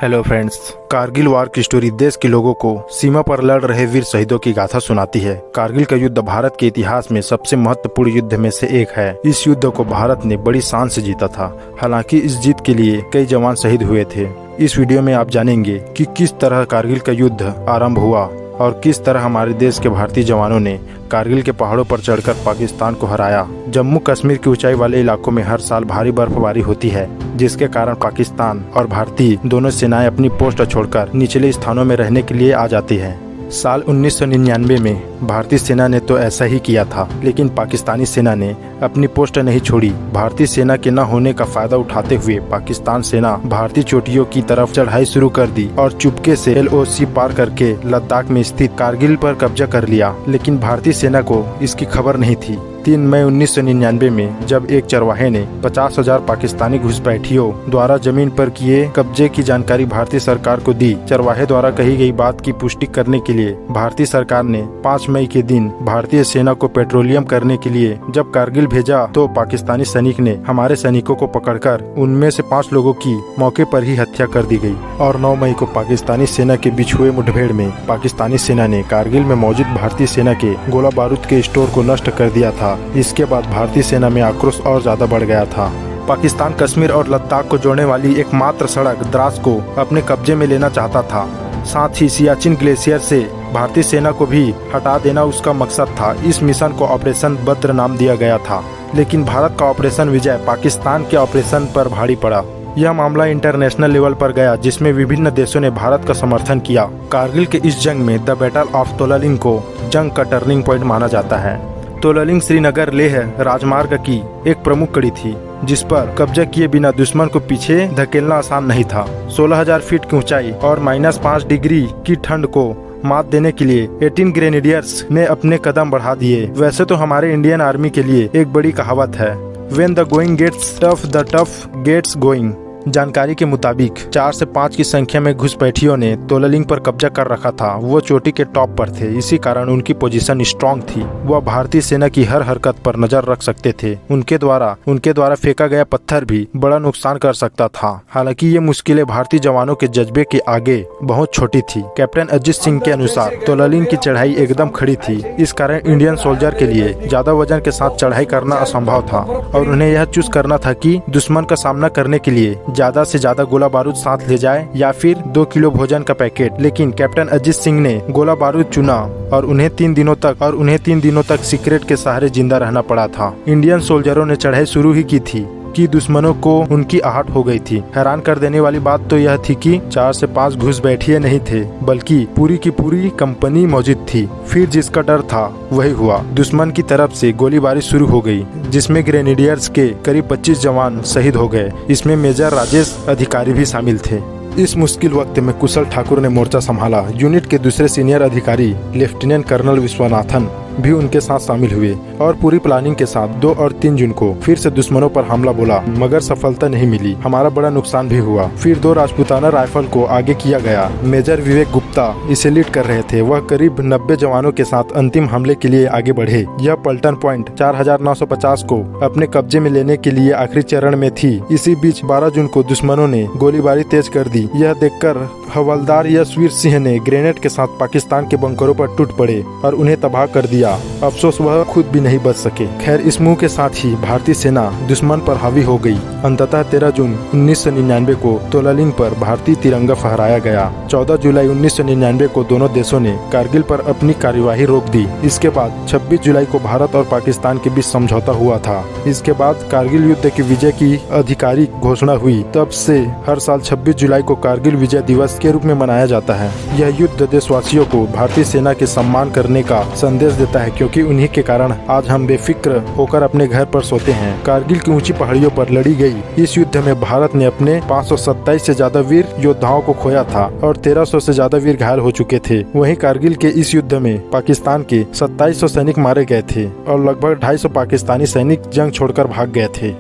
Hello friends. Kargil वार की story देश के लोगों को सीमा पर लड़ रहे वीर शहीदों की गाथा सुनाती है। कारगिल का युद्ध भारत के इतिहास में सबसे महत्वपूर्ण युद्ध में से एक है। इस युद्ध को भारत ने बड़ी शान से जीता था। हालांकि इस जीत के लिए कई जवान शहीद हुए थे। इस वीडियो में आप जानेंगे कि किस तरह कारगिल का युद्ध आरंभ हुआ और किस तरह हमारे देश के भारतीय जवानों ने कारगिल के पहाड़ों पर चढ़कर पाकिस्तान को हराया। जम्मू कश्मीर के ऊंचाई वाले इलाकों में हर साल भारी बर्फबारी होती है, जिसके कारण पाकिस्तान और भारतीय दोनों सेनाएं अपनी पोस्ट छोड़कर निचले स्थानों में रहने के लिए आ जाती हैं। साल 1999 में भारतीय सेना ने तो ऐसा ही किया था, लेकिन पाकिस्तानी सेना ने अपनी पोस्ट नहीं छोड़ी। भारतीय सेना के न होने का फायदा उठाते हुए पाकिस्तान सेना भारतीय चोटियों की तरफ चढ़ाई शुरू कर दी और चुपके से LOC पार करके लद्दाख में स्थित कारगिल पर कब्जा कर लिया। लेकिन भारतीय सेना को इसकी खबर नहीं थी। 3 मई 1999 में जब एक चरवाहे ने 50,000 पाकिस्तानी घुसपैठियों द्वारा जमीन पर किए कब्जे की जानकारी भारतीय सरकार को दी। चरवाहे द्वारा कही गई बात की पुष्टि करने के लिए भारतीय सरकार ने 5 मई के दिन भारतीय सेना को पेट्रोलियम करने के लिए जब कारगिल भेजा, तो पाकिस्तानी सैनिक ने हमारे सैनिकों को पकड़कर उनमें से 5 लोगों की मौके पर ही हत्या कर दी गई। और 9 मई को पाकिस्तानी सेना के बीच हुए मुठभेड़ में पाकिस्तानी सेना ने कारगिल में मौजूद भारतीय सेना के गोला बारूद के स्टोर को नष्ट कर दिया था। इसके बाद भारतीय सेना में आक्रोश और ज्यादा बढ़ गया था। पाकिस्तान कश्मीर और लद्दाख को जोड़ने वाली एकमात्र सड़क द्रास को अपने कब्जे में लेना चाहता था। साथ ही सियाचिन ग्लेशियर से भारतीय सेना को भी हटा देना उसका मकसद था। इस मिशन को ऑपरेशन बद्र नाम दिया गया था। लेकिन भारत का ऑपरेशन विजय पाकिस्तान के ऑपरेशन पर भारी पड़ा। यह मामला इंटरनेशनल लेवल पर गया, जिसमें विभिन्न देशों ने भारत का समर्थन किया। कारगिल के इस जंग में द बैटल ऑफ तोलालिंग को जंग का टर्निंग पॉइंट माना जाता है। तोलालिंग श्रीनगर लेह राजमार्ग की एक प्रमुख कड़ी थी, जिस पर कब्जा किए बिना दुश्मन को पीछे धकेलना आसान नहीं था। 16,000 फीट की ऊंचाई और -5 डिग्री की ठंड को मात देने के लिए 18 ग्रेनेडियर्स ने अपने कदम बढ़ा दिए। वैसे तो हमारे इंडियन आर्मी के लिए एक बड़ी कहावत है, when the going gets tough the tough gets going. जानकारी के मुताबिक 4 से 5 की संख्या में घुसपैठियों ने तोलालिंग पर कब्जा कर रखा था। वो चोटी के टॉप पर थे, इसी कारण उनकी पोजीशन स्ट्रांग थी। वह भारतीय सेना की हर हरकत पर नजर रख सकते थे। उनके द्वारा फेंका गया पत्थर भी बड़ा नुकसान कर सकता था। हालांकि ये मुश्किलें भारतीय जवानों के जज्बे के आगे बहुत छोटी थी। कैप्टन अजीत सिंह के अनुसार तोलालिंग की चढ़ाई एकदम खड़ी थी। इस कारण इंडियन सोल्जर के लिए ज्यादा वजन के साथ चढ़ाई करना असंभव था और उन्हें यह चूज करना था कि दुश्मन का सामना करने के लिए ज्यादा से ज्यादा गोला बारूद साथ ले जाए या फिर 2 किलो भोजन का पैकेट। लेकिन कैप्टन अजीत सिंह ने गोला बारूद चुना और उन्हें 3 दिनों तक सीक्रेट के सहारे जिंदा रहना पड़ा था। इंडियन सोल्जरों ने चढ़ाई शुरू ही की थी कि दुश्मनों को उनकी आहट हो गई थी। हैरान कर देने वाली बात तो यह थी कि 4 से 5 घुसपैठिए नहीं थे, बल्कि पूरी की पूरी कंपनी मौजूद थी। फिर जिसका डर था वही हुआ। दुश्मन की तरफ से गोलीबारी शुरू हो गई, जिसमें ग्रेनेडियर्स के करीब 25 जवान शहीद हो गए। इसमें मेजर राजेश अधिकारी भी शामिल थे। इस मुश्किल वक्त में कुशल ठाकुर ने मोर्चा संभाला। यूनिट के दूसरे सीनियर अधिकारी लेफ्टिनेंट कर्नल विश्वनाथन भी उनके साथ शामिल हुए और पूरी प्लानिंग के साथ 2 और 3 जून को फिर से दुश्मनों पर हमला बोला, मगर सफलता नहीं मिली। हमारा बड़ा नुकसान भी हुआ। फिर 2 राजपूताना राइफल को आगे किया गया। मेजर विवेक गुप्ता इसे लीड कर रहे थे। वह करीब 90 जवानों के साथ अंतिम हमले के लिए आगे बढ़े। यह पलटन पॉइंट 4,950 को अपने कब्जे में लेने के लिए आखिरी चरण में थी। इसी बीच 12 जून को दुश्मनों ने गोलीबारी तेज कर दी। यह देखकर हवलदार यशवीर सिंह ने ग्रेनेड के साथ पाकिस्तान के बंकरों पर टूट पड़े और उन्हें तबाह कर दिया। अफसोस वह खुद भी नहीं बच सके। खैर, इस मुंह के साथ ही भारतीय सेना दुश्मन पर हावी हो गई। अंततः 13 जून 1999 को तोलालिंग पर भारतीय तिरंगा फहराया गया। 14 जुलाई 1999 को दोनों देशों ने कारगिल पर अपनी कार्यवाही रोक दी। इसके बाद 26 जुलाई को भारत और पाकिस्तान के बीच समझौता हुआ था। इसके बाद कारगिल युद्ध की विजय की आधिकारिक घोषणा हुई। तब से हर साल 26 जुलाई को कारगिल विजय दिवस के रूप में मनाया जाता है। यह युद्ध देशवासियों को भारतीय सेना के सम्मान करने का संदेश देता है, क्योंकि उन्हीं के कारण आज हम बेफिक्र होकर अपने घर पर सोते हैं। कारगिल की ऊंची पहाड़ियों पर लड़ी गई इस युद्ध में भारत ने अपने 527 से ज्यादा वीर योद्धाओं को खोया था और 1300 से ज्यादा वीर घायल हो चुके थे। वहीं कारगिल के इस युद्ध में पाकिस्तान के 2700 सैनिक मारे गए थे और लगभग 250 पाकिस्तानी सैनिक जंग छोड़कर भाग गए थे।